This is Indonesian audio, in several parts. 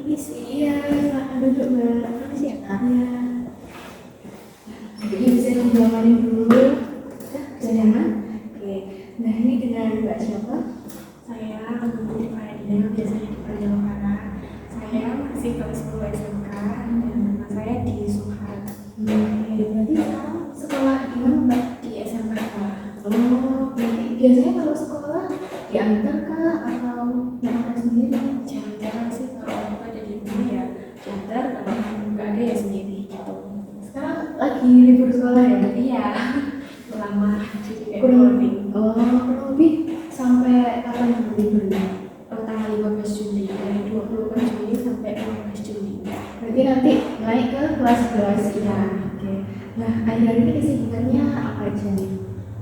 Permisi. Iya, silahkan duduk Mbak. Permisi ya Kak. Iya. Jadi bisa dijawabin dulu. Sudah nyaman? Oke. Nah ini dengan Mbak siapa? Saya Anggun Faridina, biasanya dipanggil Farah. Saya masih kelas 10 SMK dan nama saya di Suhat. Oke, berarti sekarang sekolah di mana Mbak? Di SMK. Oh, berarti biasanya kalau sekolah diantar kah atau diantar sendiri? Jarang-jarang sih kalau aku ada di rumah ya diantar, kalau nggak ada ya sendiri gitu. Sekarang lagi libur sekolah ya? Iya, lama jadi kayak Kurang boarding. kurang lebih sampai kapan liburnya? Tanggal 15 Juli, dari 24 Juli sampai 15 Juli. Berarti nanti naik ke kelas 11 ya. Oke. Nah, akhir-akhir ini kesibukannya apa aja nih?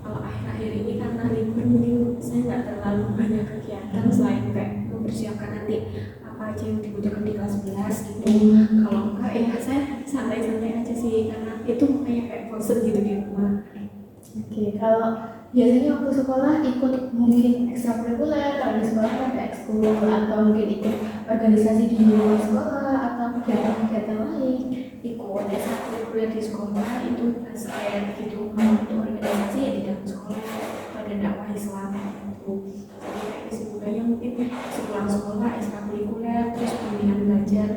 Kalau akhir-akhir ini karena libur mungkin saya nggak terlalu banyak kegiatan selain kayak mempersiapkan nanti apa aja yang dibutuhkan di kelas 11 gitu. Kalau enggak ya saya santai-santai aja sih karena itu kayak bosen gitu di rumah. Oke, kalau biasanya waktu sekolah ikut mungkin ekstrakurikuler, kalau di sekolah kan ada ekskul atau mungkin ikut organisasi di luar sekolah atau kegiatan-kegiatan lain. Ikut ekstrakurikuler di sekolah itu basket gitu. Kalau untuk organisasi ya di dalam sekolah pada dakwah Islam gitu. Jadi kayak kesibukannya mungkin sepulang sekolah ekstrakurikuler terus bimbingan belajar.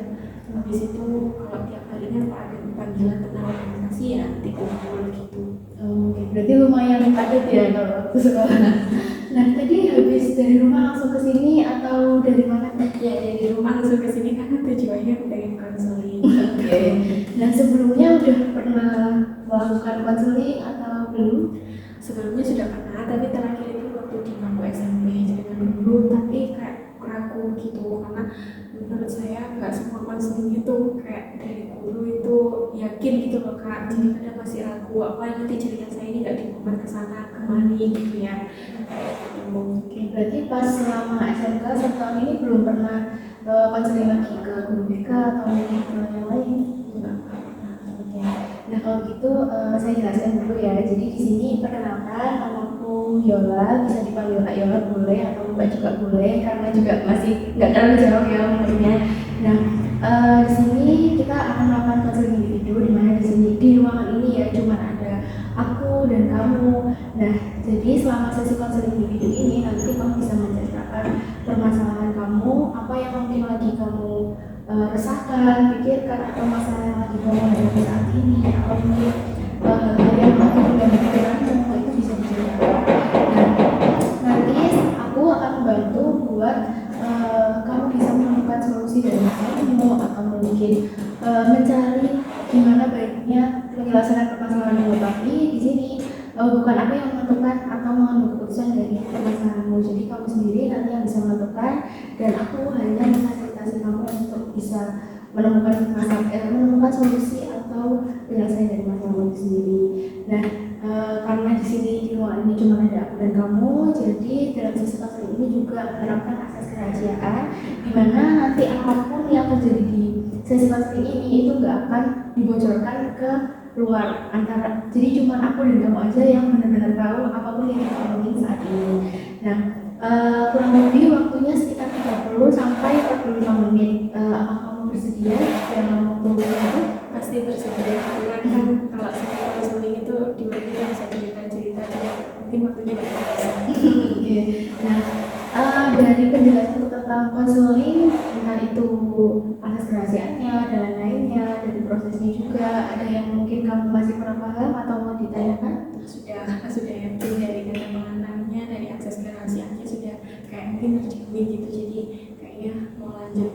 Habis itu kalau tiap harinya kalau ada panggilan tentang organisasi ya nanti kumpul gitu. Oke, berarti lumayan padat ya kalau waktu sekolah. Nah, tadi habis dari rumah langsung ke sini atau dari mana? Ya dari rumah langsung ke sini karena tujuannya pengen konseling. Oke. Nah, sebelumnya udah pernah melakukan konseling atau belum? Sebelumnya sudah pernah, tapi terakhir itu waktu di bangku SMP dengan guru, tapi kayak ragu gitu karena menurut saya nggak semua konseling itu kayak dari guru itu yakin gitu loh Kak, jadi kadang masih ragu apa nanti cerita saya ini nggak dibuat ke sana kemari gitu ya. Oke, berarti pas selama SMK setahun ini belum pernah konseling lagi ke guru BK atau mungkin ke yang lain? Enggak. Oke. Nah kalau gitu saya jelaskan dulu ya. Jadi di sini perkenalkan namaku Yola, bisa dipanggil Kak Yola boleh atau Mbak juga boleh karena juga masih nggak terlalu jauh ya umurnya. Nah di sini kita akan melakukan konseling individu di mana di sini di ruangan ini ya cuma ada aku dan kamu. Nah jadi selama sesi konseling individu ini nanti kamu bisa menceritakan permasalahan kamu, apa yang mungkin lagi kamu resahkan, pikirkan atau masalah yang lagi kamu hadapi saat ini atau mungkin hal-hal yang lagi mengganggu pikiranmu itu bisa diceritakan. Nah, nanti aku akan membantu buat kamu bisa menemukan solusi dari masalahmu atau mungkin mencari gimana baiknya penyelesaian permasalahanmu. Tapi di sini bukan aku yang menentukan atau mengambil keputusan dari permasalahanmu. Jadi kamu sendiri nanti yang bisa menentukan dan aku hanya memfasilitasi kamu untuk bisa menemukan solusi atau penyelesaian dari masalahmu sendiri. Nah, karena di sini di ruangan ini cuma ada aku dan kamu, jadi dalam sesi konseling ini juga menerapkan asas kerahasiaan, di mana nanti apapun yang terjadi di sesi konseling ini itu nggak akan dibocorkan ke luar antara. Jadi cuma aku dan kamu aja yang benar-benar tahu apapun yang kita omongin saat ini. Nah, kurang lebih waktunya sekitar 30 sampai 45 menit. Apakah kamu bersedia dalam waktu itu? Pasti bersedia karena kan kalau saya konseling itu di mana kita bisa cerita-cerita mungkin waktunya nggak bisa. Oke. Nah, dari penjelasan tentang konseling, entah itu asas kerahasiaannya dan lain-lainnya, dari prosesnya juga, ada yang mungkin kamu masih kurang paham atau mau ditanyakan? Sudah yakin dari kata pengantarnya, dari akses kerahasiaannya sudah kayak mungkin terjamin gitu, jadi kayaknya mau lanjut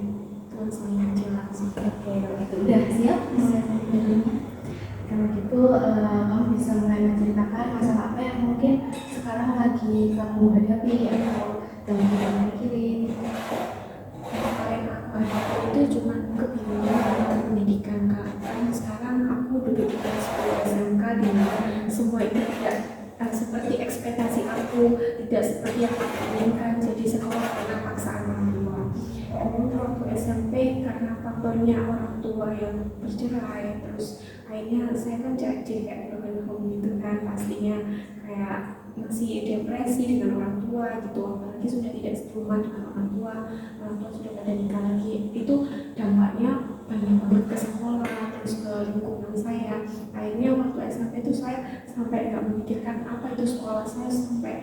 konseling aja langsung. Oke, kalau gitu udah siap? Kalau gitu kamu bisa mulai menceritakan masalah apa yang mungkin sekarang lagi kamu hadapi atau yang kamu pikirin. Paling aku itu cuma kebingungan tentang pendidikan Kak. Kan sekarang aku duduk di kelas 10 SMK di mana semua itu tidak seperti ekspektasi aku, tidak seperti yang aku inginkan, jadi sekolah karena paksaan orang tua. Kemudian waktu SMP karena faktornya orang tua yang bercerai, terus akhirnya saya kan jadi kayak broken home gitu kan, pastinya kayak masih depresi dengan orang tua gitu, apalagi sudah tidak serumah dengan orang tua sudah pada nikah lagi, itu dampaknya banyak banget ke sekolah, terus ke lingkungan saya. Akhirnya waktu SMP itu saya sampai nggak memikirkan apa itu sekolah, saya sampai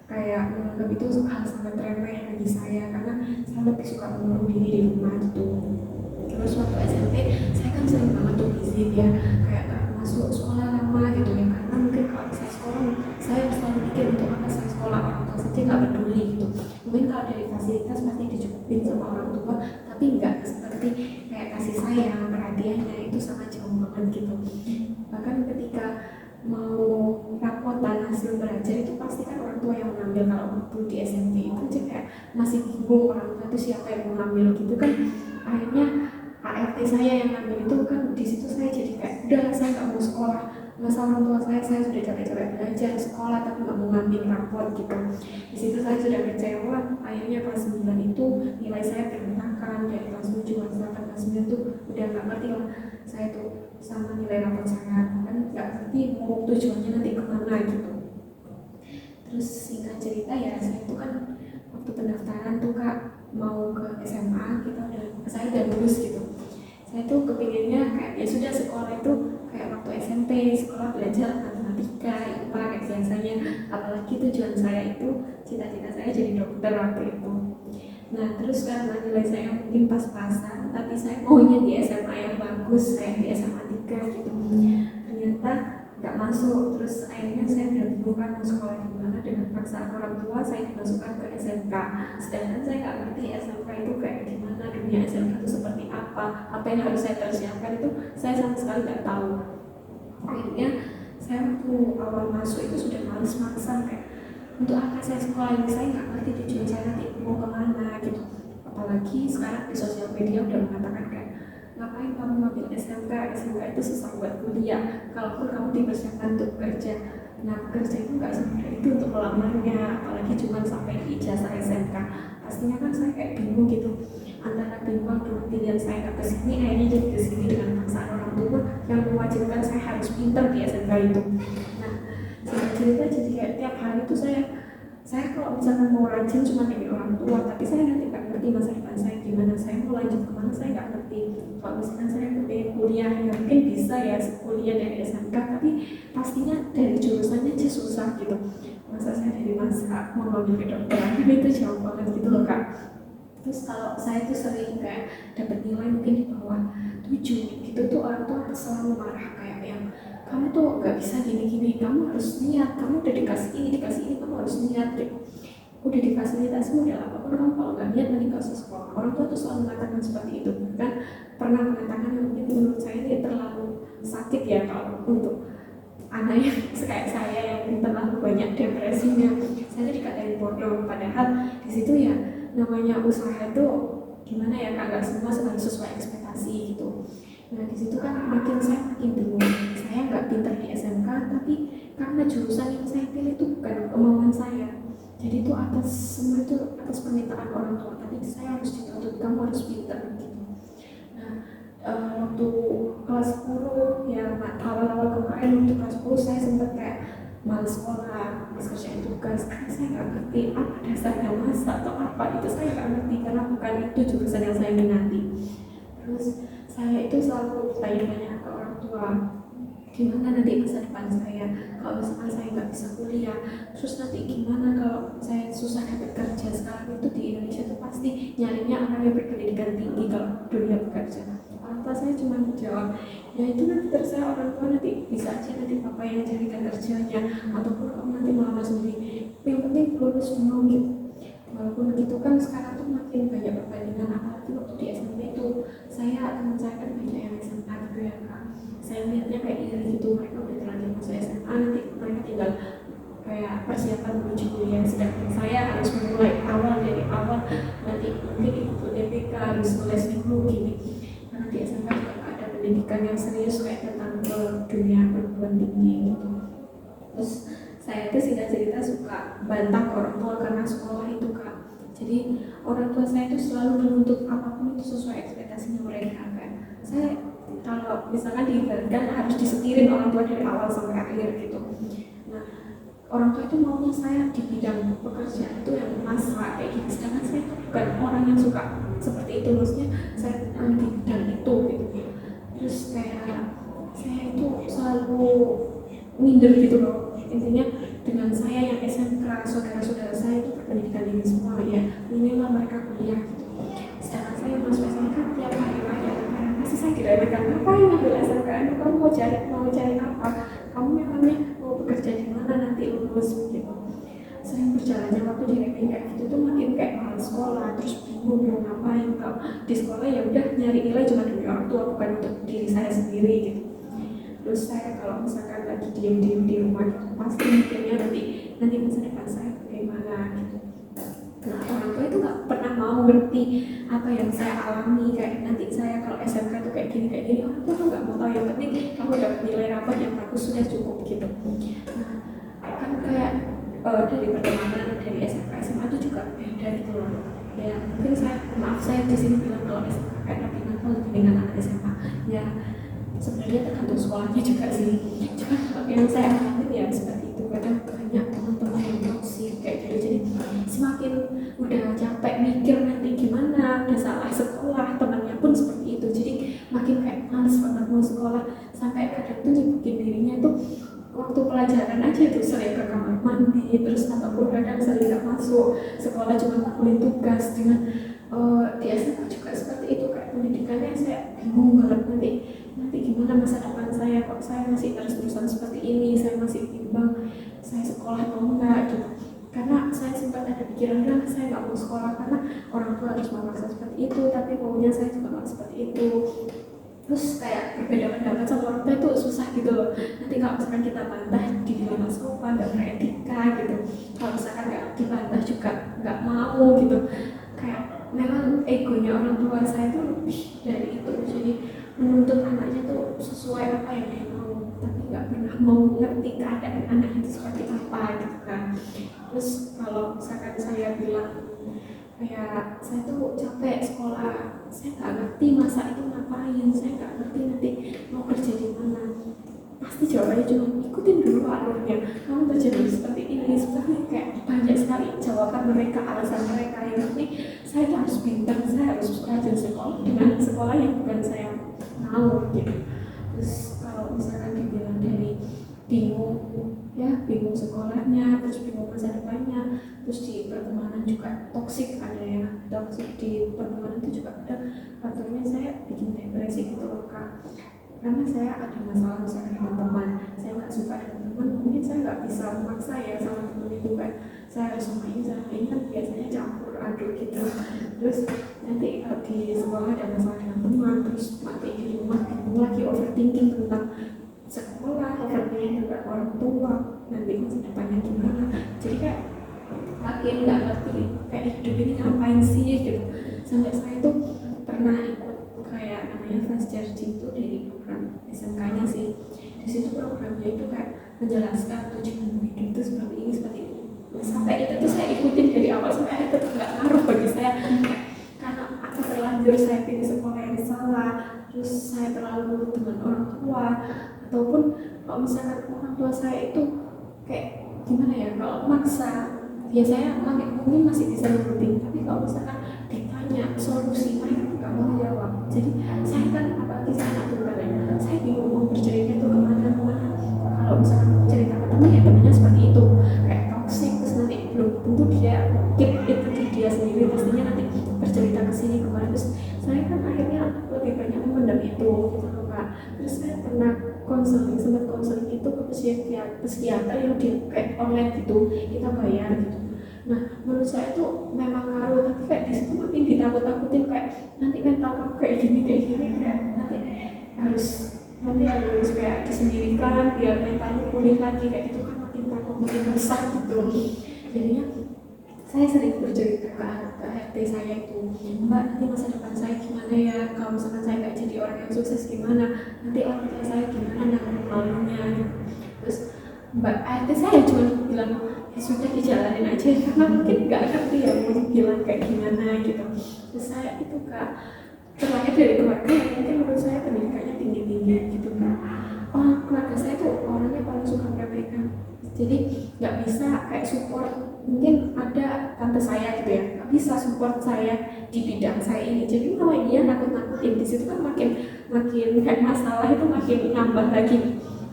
kayak menganggap itu hal sangat remeh bagi saya, karena saya lebih suka mengurung diri di rumah gitu. Terus waktu SMP saya kan sering banget tuh izin ya, kayak gak masuk sekolah lama gitu ya, karena mungkin kalau saya sekolah saya selalu mikir untuk apa saya sekolah, orang tua saja nggak peduli gitu. Mungkin kalau dari fasilitas pasti dicukupin sama orang tua, tapi nggak seperti kayak kasih sayang, perhatiannya itu sangat jauh banget gitu. Bahkan ketika mau rapot dan hasil belajar itu pasti kan orang tua yang mengambil. Kalau waktu di SMP itu aja kayak masih bingung orang tua itu siapa yang mengambil gitu kan. Akhirnya ART saya yang ngambil itu kan, di situ saya jadi kayak udah saya nggak mau sekolah, masa orang tua saya sudah capek-capek belajar sekolah tapi nggak mau ngambil rapot gitu. Di situ saya sudah kecewa. Akhirnya kelas 9 itu nilai saya berantakan, dari kelas 7 sampai kelas 9 tuh udah nggak ngerti lah saya tuh sama nilai rapot saya, kan nggak ngerti mau tujuannya nanti kemana gitu. Terus singkat cerita ya, saya itu kan waktu pendaftaran tuh Kak mau ke SMA, saya udah lulus gitu. Saya tuh kepinginnya kayak ya sudah sekolah itu kayak waktu SMP, sekolah belajar matematika, IPA kayak biasanya. Apalagi tujuan saya itu, cita-cita saya jadi dokter waktu itu. Nah terus karena nilai saya mungkin pas-pasan, tapi saya maunya di SMA yang bagus kayak di SMA 3 gitu. Ternyata nggak masuk. Terus akhirnya saya udah bingung kan mau sekolah di mana. Dengan paksaan orang tua saya dimasukkan ke SMK, sedangkan saya nggak ngerti SMK itu kayak gimana, dunia SMK itu seperti apa yang harus saya persiapkan itu saya sama sekali nggak tahu. Akhirnya saya waktu awal masuk itu sudah males-malesan kayak untuk apa saya sekolah ini, saya nggak ngerti tujuan saya nanti mau kemana gitu. Apalagi sekarang di sosial media udah mengatakan kayak ngapain kamu ngambil SMK itu susah buat kuliah, kalaupun kamu dipersiapkan untuk kerja. Nah kerja itu nggak semudah itu untuk melamarnya, apalagi cuma sampai di ijazah SMK. Pastinya kan saya kayak bingung gitu, antara bimbang dulu pilihan saya nggak kesini, akhirnya jadi kesini dengan paksaan orang tua yang mewajibkan saya harus pintar di SMK itu. Nah singkat cerita jadi kayak tiap hari itu saya kalau misalkan mau rajin cuma dari orang tua, tapi saya nanti nggak ngerti masa depan saya gimana, saya mau lanjut kemana saya nggak ngerti. Kalau misalkan saya pengen kuliah ya mungkin bisa ya kuliah dari SMK, tapi pastinya dari jurusannya aja susah gitu. Masa saya dari masa mau ngambil kedokteran itu jauh banget gitu loh Kak. Terus kalau saya tuh sering kayak dapat nilai mungkin di bawah 7 gitu tuh, orang tua selalu marah kayak yang kamu tuh nggak bisa gini-gini, kamu harus niat, kamu udah dikasih ini kamu harus niat deh. Udah difasilitasi model apapun, kamu kalau nggak niat nanti nggak usah sekolah. Orang tua tuh selalu mengatakan seperti itu. Kan pernah mengatakan yang mungkin menurut saya ini terlalu sakit ya kalau untuk anak yang kayak saya yang terlalu banyak depresinya. Saya dikatain bodoh, padahal di situ ya namanya usaha itu gimana ya Kak, nggak semua harus sesuai ekspektasi gitu. Nah di situ kan saya makin bingung. Saya nggak pintar di SMK, tapi karena jurusan yang saya pilih itu bukan kemauan saya. Jadi itu semua itu atas permintaan orang tua. Tapi saya harus dituntut, kamu harus pintar gitu. Nah waktu kelas 10 ya awal-awal kemarin waktu kelas 10 saya sempat kayak males sekolah, males kerjain tugas, karena saya nggak ngerti apa dasarnya masak atau apa itu, saya nggak ngerti karena bukan itu jurusan yang saya minati. Terus saya itu selalu tanya-tanya ke orang tua, gimana nanti masa depan saya kalau misalkan saya nggak bisa kuliah, terus nanti gimana kalau saya susah dapat kerja. Sekarang itu di Indonesia tuh pasti nyarinya orang yang berpendidikan tinggi kalau dunia bekerja. Orang tua saya cuma menjawab, ya itu nanti terserah orang tua, nanti bisa aja nanti papa yang carikan kerjanya, ataupun kamu nanti melamar sendiri, yang penting lulus dulu gitu. Walaupun gitu kan sekarang tuh makin banyak perbandingan, apalagi waktu di SMP itu teman saya kan banyak yang SMA gitu ya Kak. Saya lihatnya kayak iri gitu, mereka udah terlanjur masuk SMA, nanti mereka tinggal kayak persiapan menuju kuliah, sedangkan saya harus memulai dari awal, nanti mungkin ikut DPK harus les dulu gini. Karena di SMA juga ada pendidikan yang serius kayak tentang dunia perguruan tinggi gitu. Terus saya itu singkat cerita suka bantah orang tua karena sekolah itu Kak. Jadi orang tua saya itu selalu menuntut apapun itu sesuai ekspektasinya mereka kan. Saya kalau misalkan diibaratkan harus disetirin orang tua dari awal sampai akhir gitu. Nah orang tua itu maunya saya di bidang pekerjaan itu yang masak kayak gitu, sedangkan saya bukan orang yang suka seperti itu, maksudnya saya di bidang itu gitu. Terus kayak saya itu selalu minder gitu loh, intinya dengan saya yang SMK, saudara-saudara saya itu berpendidikan ini semua ya, minimal mereka kuliah gitu. Sedangkan saya masuk SMK tiap hari raya, pasti saya diremehkan, ngapain ngambil SMK, kamu mau cari apa, kamu memangnya mau bekerja di mana nanti lulus gitu. Sering berjalannya waktu diremehin kayak gitu tuh makin kayak malas sekolah, terus bingung mau ngapain. Kalau di sekolah ya udah nyari nilai cuma demi orang tua, bukan untuk diri saya sendiri gitu. Terus saya kalau misalkan lagi diem-diem di rumah gitu, pasti mikirnya nanti masa depan saya bagaimana gitu. Nah, orang tua itu nggak pernah mau ngerti apa yang saya alami, kayak nanti saya kalau SMK tuh kayak gini, orang tua tuh nggak mau tahu, yang penting kamu dapat nilai rapor yang bagus sudah cukup gitu. Nah, kan kayak dari pertemanan dari SMK SMA itu juga beda gitu loh. Ya mungkin saya di sini bilang kalau SMK kayak lebih nakal dibandingkan anak SMA. Ya sebenarnya tergantung sekolahnya juga sih. Cuma yang saya alami ya seperti itu, kadang banyak teman-teman yang toksik kayak gitu. Jadi semakin udah capek mikir nanti gimana, udah salah sekolah, temannya pun seperti itu. Jadi makin kayak males banget mau sekolah, sampai kadang tuh nyibukin dirinya tuh waktu pelajaran aja tuh sering ke kamar mandi, terus ataupun kadang sering gak masuk sekolah, cuma ngumpulin tugas. Dengan di SMA juga seperti itu, kayak pendidikannya saya bingung banget nanti gimana masa depan saya, kok saya masih terus-terusan seperti ini, saya masih bimbang saya sekolah atau enggak gitu. Karena saya sempat ada pikiran bilang saya nggak mau sekolah karena orang tua harus memaksa seperti itu, tapi maunya saya juga nggak seperti itu. Terus kayak berbeda pendapat sama orang tua itu susah gitu loh. Nanti kalau misalkan kita bantah dibilang nggak sopan, nggak beretika gitu. Kalau misalkan nggak dibantah juga nggak mau gitu. Kayak memang egonya orang tua saya itu lebih dari itu. Jadi menuntut anaknya tuh sesuai apa yang dia mau, tapi nggak pernah mau ngerti keadaan anak itu seperti apa gitu kan. Terus kalau misalkan saya bilang kayak saya tuh capek sekolah, saya nggak ngerti masa itu ngapain, saya nggak ngerti nanti mau kerja di mana, pasti jawabannya cuma ikutin dulu alurnya, kamu kerja dulu seperti ini, seperti kayak banyak sekali jawaban mereka, alasan mereka yang nanti saya harus pintar, saya harus rajin sekolah dengan sekolah yang bukan saya mau gitu. Terus kalau misalkan dibilang dari bingung sekolahnya, terus bingung masa depannya, terus di pertemanan juga toksik, ada yang toksik di pertemanan itu juga ada faktornya saya bikin depresi gitu loh Kak. Karena saya ada masalah misalnya dengan teman, saya nggak suka dengan teman, mungkin saya nggak bisa memaksa ya sama teman itu, kayak saya harus sama ini kan biasanya campur aduk gitu. Terus nanti kalau di sekolah ada masalah dengan teman, terus mati di rumah bingung lagi, overthinking tentang sekolah, overthinking juga orang tua, nanti masa depannya gimana. Jadi kayak makin nggak ngerti kayak hidup ini ngapain sih gitu. Sampai saya tuh pernah ikut kayak namanya Fast Charging itu dari program SMK-nya sih. Di situ programnya itu kayak menjelaskan tujuan hidup itu seperti ini, seperti ini. Sampai itu tuh saya ikutin dari awal sampai akhir, tetap nggak ngaruh bagi saya. Karena aku terlanjur saya pilih sekolah yang salah, terus saya terlalu nurut dengan orang tua, ataupun kalau misalkan orang tua saya itu kayak gimana ya, kalau maksa ya saya mungkin masih bisa nurutin, tapi kalau misalkan ditanya solusi mereka nggak mau jawab. Jadi saya kan apalagi saya anak tunggal ya, saya bingung mau bercerita itu kemana. Kalau misalkan cerita ke teman ya temannya seperti itu kayak toxic, terus nanti belum tentu dia keep it di dia sendiri, pastinya nanti bercerita ke sini kemana. Terus saya kan akhirnya lebih banyak memendam itu gitu loh Kak. Terus saya pernah sempat konseling itu ke psikiater yang di kayak online gitu, kita bayar gitu. Nah menurut saya itu memang ngaruh, tapi kayak di situ makin ditakut-takutin kayak nanti mental kamu kayak gini kayak nanti harus kayak disendirikan biar mentalnya pulih lagi kayak gitu kan, makin takut makin resah gitu. Jadinya saya sering bercerita ke RT saya itu, Mbak nanti masa depan saya gimana ya, kalau misalkan saya nggak jadi orang yang sukses gimana, nanti orang tua saya gimana nanggung malunya gitu. Terus Mbak RT saya cuma bilang ya sudah dijalanin aja, karena mungkin nggak ngerti ya mau bilang kayak gimana gitu. Terus saya itu Kak terlahir dari keluarga yang mungkin menurut saya pendidikannya tinggi-tinggi gitu Kak. Keluarga saya tuh orangnya paling suka meremehkan Jadi nggak bisa kayak support, mungkin ada tante saya gitu ya, nggak bisa support saya di bidang saya ini, jadi malah dia nakut-nakutin. Di situ kan makin makin kayak masalah itu makin nambah lagi.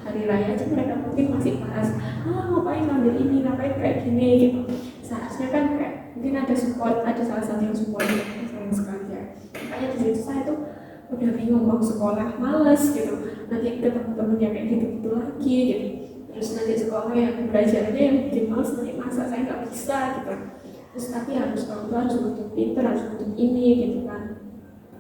Hari raya aja mereka mungkin masih bahas, ngapain ngambil ini, ngapain kayak gini gitu. Seharusnya kan kayak mungkin ada support, ada salah satu yang support gitu, sayang sekali ya. Makanya di situ saya tuh udah bingung mau sekolah, males gitu, nanti ketemu temen yang kayak gitu-gitu lagi gitu. Terus nanti sekolah yang belajarnya yang bikin males, nanti masa saya nggak bisa gitu. Terus tapi harus orang tua harus untuk pinter, harus untuk ini gitu kan.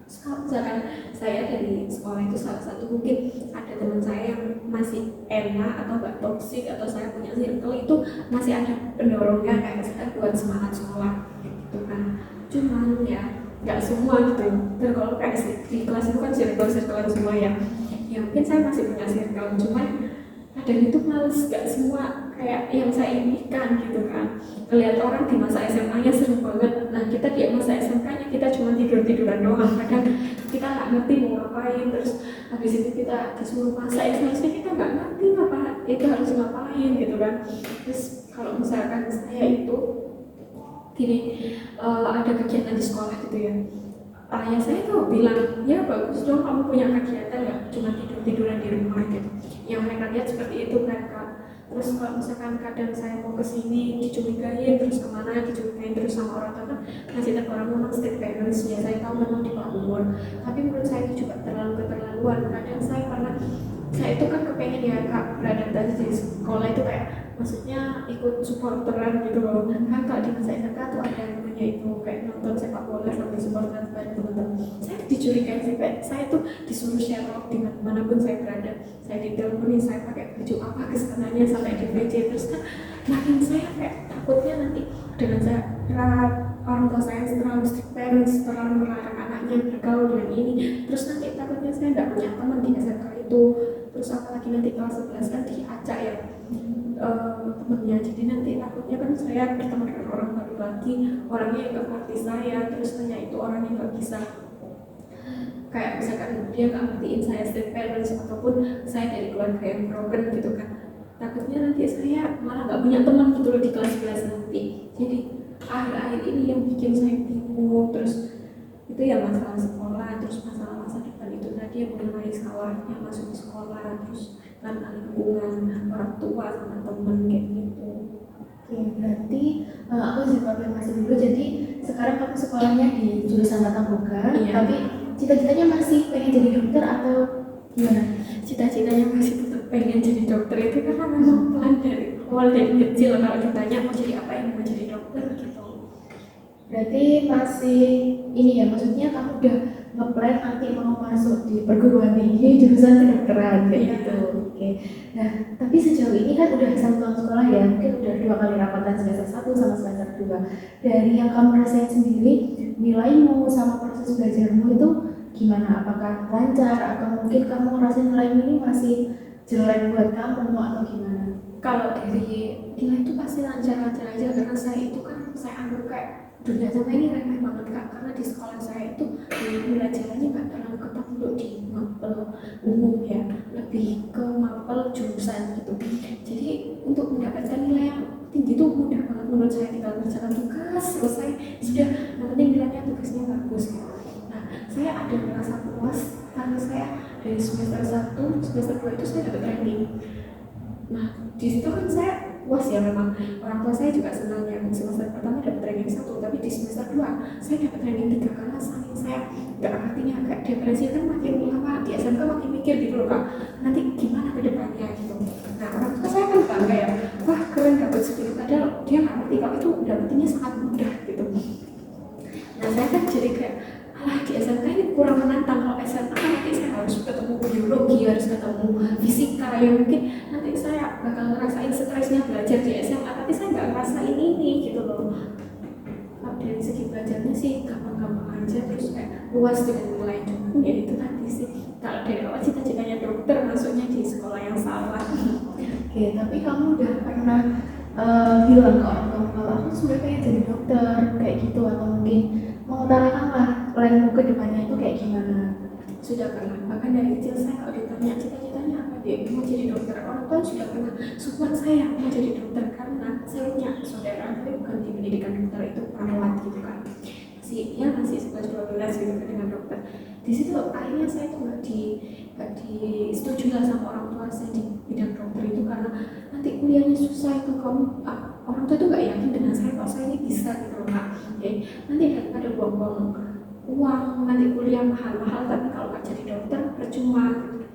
Terus kalau misalkan saya dari sekolah itu salah satu, mungkin ada teman saya yang masih enak atau nggak toksik, atau saya punya circle itu masih ada pendorongnya kayak saya buat semangat sekolah gitu kan. Cuman ya nggak semua gitu. Dan kalau kayak di kelas itu kan circle semua ya. Ya mungkin saya masih punya circle, cuman kadang itu males, gak semua kayak yang saya impikan gitu kan. Ngeliat orang di masa SMA-nya seru banget, nah kita di masa SMK-nya kita cuma tidur-tiduran doang. Kadang kita nggak ngerti mau ngapain, terus habis itu kita disuruh masak, seharusnya kita nggak ngerti apa itu harus ngapain gitu kan. Terus kalau misalkan saya itu gini, ada kegiatan di sekolah gitu ya, ayah saya tuh bilang, ya bagus dong kamu punya kegiatan, ya cuma tidur-tiduran di rumah gitu. Yang mereka lihat seperti itu kan Kak. Terus kalau misalkan kadang saya mau kesini dicurigain, terus kemana dicurigain terus sama orang tua kan masih terkurang. Memang strict parents ya, saya tahu memang di bawah umur, tapi menurut saya itu juga terlalu keterlaluan. Kadang saya pernah, saya itu kan kepengen ya Kak beradaptasi di sekolah itu kayak maksudnya ikut supporteran gitu loh kan. Kalau di masa SMK tuh ada yang namanya itu kayak nonton sepak bola sambil supporteran bareng teman-teman. Saya dicurigai sih, kayak saya tuh disuruh share log di manapun saya berada, saya diteleponin saya pakai baju apa kesananya sampai di PC. Terus kan makin saya kayak takutnya nanti dengan saya orang tua saya terlalu strict parents, terlalu melarang anaknya bergaul dengan ini, terus nanti takutnya saya nggak punya teman di SMK itu. Terus apalagi nanti kelas 11 kan diacak ya temennya, jadi nanti takutnya kan saya bertemu dengan orang baru lagi, orangnya yang nggak ngerti saya, terus saya itu orang yang nggak bisa kayak misalkan dia nggak ngertiin saya strict parents, ataupun saya dari keluarga yang broken gitu kan. Takutnya nanti saya malah nggak punya teman gitu loh di kelas 11 nanti. Jadi akhir-akhir ini yang bikin saya bingung. Terus itu ya masalah sekolah, terus masalah masa depan itu tadi yang mengenai salahnya masuk sekolah, terus karena lingkungan orang tua sama temen kayak gitu. Oke, berarti aku juga konfirmasi dulu. Jadi sekarang kamu sekolahnya di jurusan Tata Boga, Iya. tapi cita-citanya masih pengen jadi dokter atau gimana? Cita-citanya masih tetap pengen jadi dokter itu karena memang plan dari awal dari kecil. Kalau ditanya mau jadi apa, yang mau jadi dokter gitu. Berarti masih ini ya, maksudnya kamu udah nge-plan nanti mau masuk di perguruan tinggi jurusan kedokteran kayak gitu. Oke. Nah, tapi sejauh ini kan udah 1 tahun sekolah ya, mungkin udah 2 kali rapatan semester 1 sama semester 2. Dari yang kamu rasain sendiri, nilaimu sama proses belajarmu itu gimana? Apakah lancar atau mungkin kamu ngerasa nilaimu ini masih jelek buat kamu atau gimana? Kalau dari nilai itu pasti lancar-lancar aja, karena saya itu kan saya anggap kayak dunia sama ini remeh banget Kak. Karena di sekolah saya itu nilai jalannya nggak terlalu ketat untuk di mapel umum ya, lebih ke mapel jurusan gitu. Jadi untuk mendapatkan nilai yang tinggi itu mudah banget menurut saya, tinggal mengerjakan tugas selesai sudah, yang penting nilainya tugasnya bagus gitu. Nah saya ada merasa puas karena saya dari semester 1, semester 2 itu saya dapat ranking. Nah di situ kan saya puas ya, memang orang tua saya juga senang yang semester pertama dapat ranking 1, tapi di semester 2 saya dapat ranking 3 karena saking saya nggak artinya agak depresi kan, makin lama di SMK makin mikir gitu loh Kak, nanti gimana ke depannya gitu. Nah orang tua saya kan bangga ya, wah keren dapat segitu, padahal dia nggak ngerti kalau itu dapetnya sangat mudah gitu. Nah saya kan jadi kayak, alah di SMK ini kurang menantang. Kalau SMA kan nanti saya harus ketemu biologi, harus ketemu fisika, yang mungkin nanti saya bakal ngerasain stresnya belajar di SMA, tapi saya nggak ngerasain ini gitu loh. Kalau dari segi belajarnya sih gampang-gampang aja, terus kayak luas dengan nilai cukup ya itu tadi sih. Kalau dari awal cita-citanya dokter, masuknya di sekolah yang salah. Oke, tapi kamu udah pernah bilang ke orang tua kalau aku sebenarnya pengen jadi dokter kayak gitu, atau mungkin mengutarakan lah planmu ke depannya itu kayak gimana? sudah pernah. Bahkan dari kecil saya kalau ditanya cita-citanya apa, dia mau jadi dokter, orang tua sudah pernah support saya mau jadi dokter karena saya punya saudara tapi bukan di pendidikan dokter, itu perawat gitu kan, masih 11-12 gitu kan dengan dokter. Di situ akhirnya saya tuh nggak disetujui lah sama orang tua saya di bidang dokter itu, karena nanti kuliahnya susah itu, kamu orang tua tuh nggak yakin dengan saya kalau saya ini bisa gitu loh Kak. Oke, nanti daripada buang-buang uang nanti kuliah mahal-mahal tapi kalau nggak jadi dokter percuma gitu.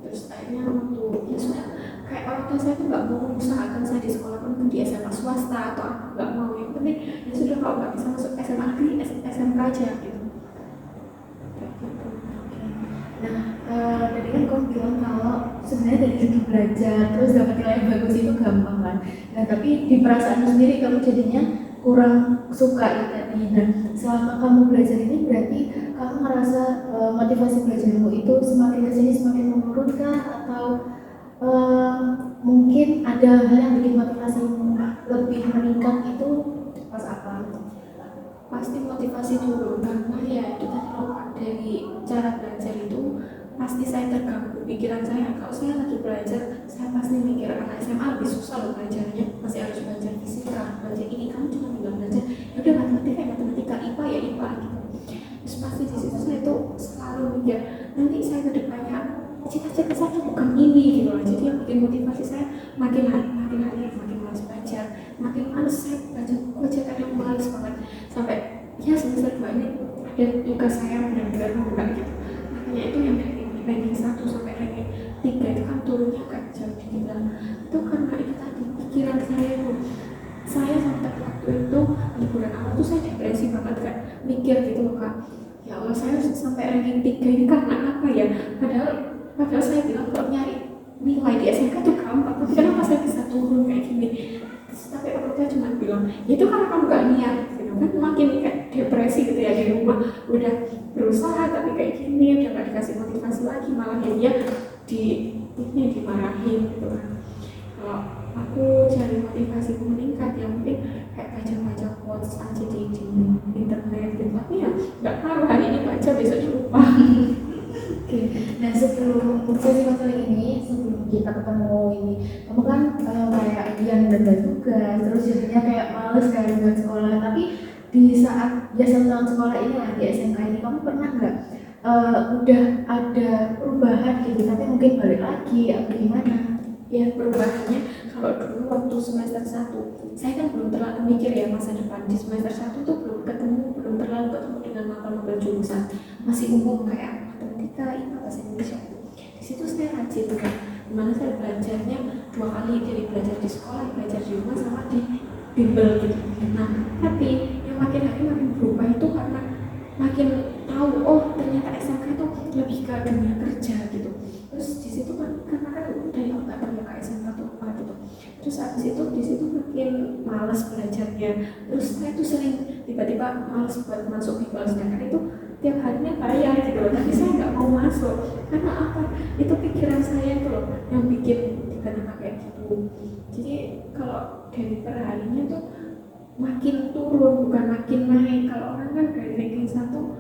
Terus akhirnya waktu ya sudah, kayak orang tua saya tuh nggak mau mengusahakan saya di sekolah pun di SMA swasta atau apa, nggak mau, yang penting ya sudah kalau nggak bisa masuk SMA negeri SMK aja gitu. Nah, tadi kan kamu bilang kalau sebenarnya dari segi belajar terus dapat nilai yang bagus itu gampang kan. Nah, tapi di perasaan sendiri kamu jadinya kurang suka ya tadi. Dan selama kamu belajar ini berarti kamu merasa motivasi belajarmu itu semakin kesini semakin menurun kah? Atau mungkin ada hal yang bikin motivasimu lebih meningkat itu pas apa? Pasti motivasi dulu, karena ya itu tadi loh Kak, dari cara belajar itu pasti saya terganggu pikiran saya. Kalau saya lagi belajar saya pasti mikir anak SMA lebih susah loh belajarnya, masih harus belajar fisika, belajar ini, kamu cuma tinggal belajar ya udah matematika ya matematika, IPA ya IPA gitu. Terus pasti di situ saya tuh selalu mikir nanti saya ke depannya cita-cita saya bukan ini gitu loh. Jadi yang bikin motivasi saya makin hari makin malas belajar, makin males saya baca buku aja kadang males banget, sampai ya semester 2 ini ada tugas saya benar-benar membuka gitu. Makanya itu yang dari ranking 1 sampai ranking 3 itu kan turunnya agak jauh gitu. Itu karena itu tadi pikiran saya itu, saya sampai waktu itu liburan awal tuh saya depresi banget, kayak mikir gitu loh Kak, ya Allah saya sampai ranking 3 ini karena apa ya, padahal saya bilang kalau nyari nilai di SMK tuh gampang, tapi kenapa saya bisa turun kayak gini. Tapi orang tua cuma bilang ya itu karena kamu gak niat gitu kan, makin kayak depresi gitu ya di rumah, udah berusaha tapi kayak gini, udah gak dikasih motivasi lagi, malah ya dia dimarahin gitu kan. Kalau aku cari motivasi meningkat ya mungkin kayak baca quotes aja di internet gitu, tapi ya nggak tahu hari ini baca besoknya lupa. Oke, nah sebelum sesi konseling ini, sebelum kita ketemu ini, kamu kan kayak yang ada tugas, terus jadinya kayak males kan buat sekolah. Tapi di saat jasa tahun sekolah ini lah di SMK ini, kamu pernah nggak udah ada perubahan gitu, tapi mungkin balik lagi atau gimana? Ya perubahannya, kalau dulu waktu semester 1 saya kan belum terlalu mikir ya masa depan. Di semester 1 tuh belum terlalu ketemu dengan mata-mata jurusan, masih umum kayak matematika, IPA, bahasa Indonesia. Di situ saya rajin kan, dimana saya belajarnya 2 kali, dari belajar di sekolah, belajar di rumah, sama di bimbel gitu. Nah tapi yang makin hari makin berubah itu karena makin tahu oh ternyata SMK itu lebih ke dunia kerja gitu. Terus di situ kan karena kan dari awal nggak tahu ya kayak SMK tuh apa gitu. Terus habis itu di situ makin malas belajarnya. Terus saya tuh sering tiba-tiba malas buat masuk bimbel, sedangkan itu tiap harinya bayar gitu loh. Tapi saya nggak mau masuk karena apa? Itu pikiran saya itu loh yang bikin tiba-tiba kayak gitu. Jadi kalau dari perharinya tuh makin turun bukan makin naik. Kalau orang kan dari ranking 1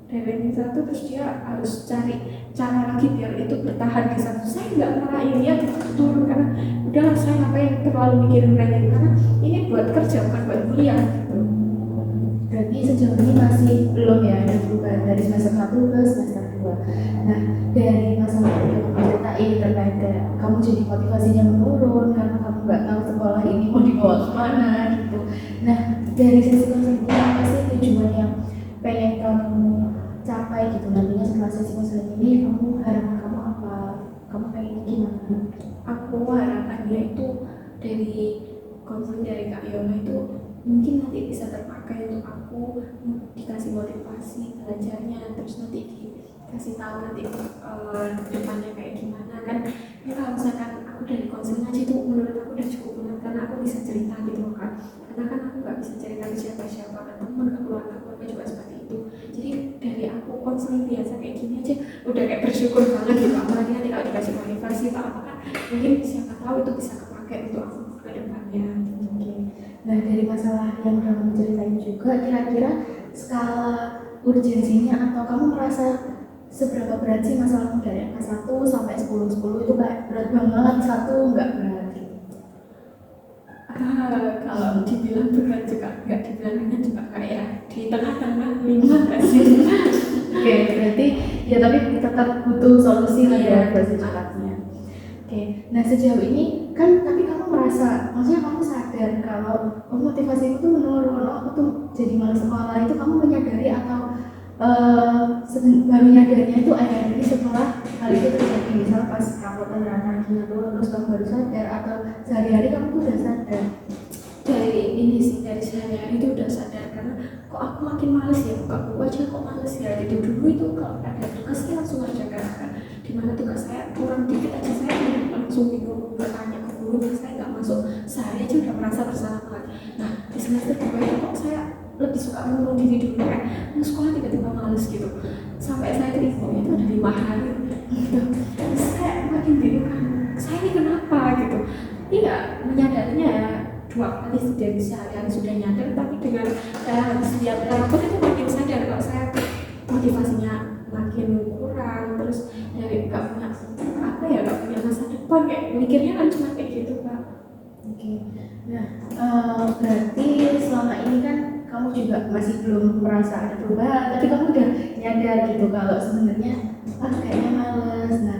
terus dia harus cari cara lagi biar itu bertahan di satu. Saya nggak marahin dia turun karena udahlah saya ngapain terlalu mikirin ranking, karena ini buat kerja bukan buat kuliah gitu. Berarti sejauh ini masih belum ya ada perubahan dari semester 1 ke semester 2. Nah, dari masalah yang kamu ceritain terkait kayak kamu jadi motivasinya menurun karena kamu nggak tahu sekolah ini mau dibawa kemana gitu. Nah, dari sisi konseling apa sih tujuan yang pengen kamu capai gitu nantinya setelah sesi konseling ini, kamu harapan kamu apa? Kamu pengen gimana? Aku harapannya itu dari konseling dari Kak Yola itu mungkin nanti bisa terpakai untuk aku, dikasih motivasi belajarnya, terus nanti dikasih tahu nanti depannya kayak gimana kan. Ya kalau misalkan aku dari konseling aja itu menurut aku udah cukup benar, karena aku bisa cerita gitu kan. Karena kan aku nggak bisa cerita ke siapa-siapa, kan teman, ke keluarga juga seperti itu. Jadi dari aku konseling biasa kayak gini aja udah kayak bersyukur banget gitu. Apalagi nanti kalau dikasih motivasi atau apa kan, mungkin siapa tahu itu bisa kepake untuk aku ke depannya. Nah, dari masalah yang udah kamu ceritain juga, kira-kira skala urgensinya atau kamu merasa seberapa berat sih masalahmu dari angka 1 sampai 10? 10 itu kayak berat banget, 1 nggak berat gitu. Kalau dibilang berat juga nggak, dibilang ringan juga kayak di tengah-tengah 5 nggak sih? Oke, berarti ya tapi tetap butuh solusi lah ya buat secepatnya. Oke, nah sejauh ini kan tapi kamu merasa, maksudnya kamu sadar kalau motivasimu tuh menurun, aku tuh jadi malas sekolah, itu kamu menyadari atau baru nyadarnya itu akhirnya setelah hal itu terjadi, misal pas kamu penerangan turun terus kamu baru sadar, atau sehari-hari kamu tuh udah sadar? Dari ini sih, dari sehari-hari itu udah sadar, karena kok aku makin males ya, buka buku aja kok males ya gitu. Dulu itu kalau ada tugas sih langsung aja kan, dimana tugas saya kurang dikit aja saya langsung bingung bertanya ke guru, saya nggak masuk, sehari aja udah merasa bersalah banget. Nah di semester 2 itu kok saya lebih suka mengurung diri dulu kan, mau sekolah tiba-tiba males gitu, sampai saya terima itu ada 5 hari gitu. Terus saya makin bingung kan, saya ini kenapa gitu. Iya, menyadarinya ya 2 kali dari sehari-hari sudah nyadar, tapi dengan setiap rapot itu makin sadar kalau saya motivasinya makin kurang, terus dari nggak punya apa ya, nggak punya masa depan, kayak mikirnya kan cuma kayak gitu Kak. Oke, nah berarti selama ini kan kamu juga masih belum merasa ada perubahan, tapi kamu udah nyadar gitu kalau sebenarnya kayaknya males. Nah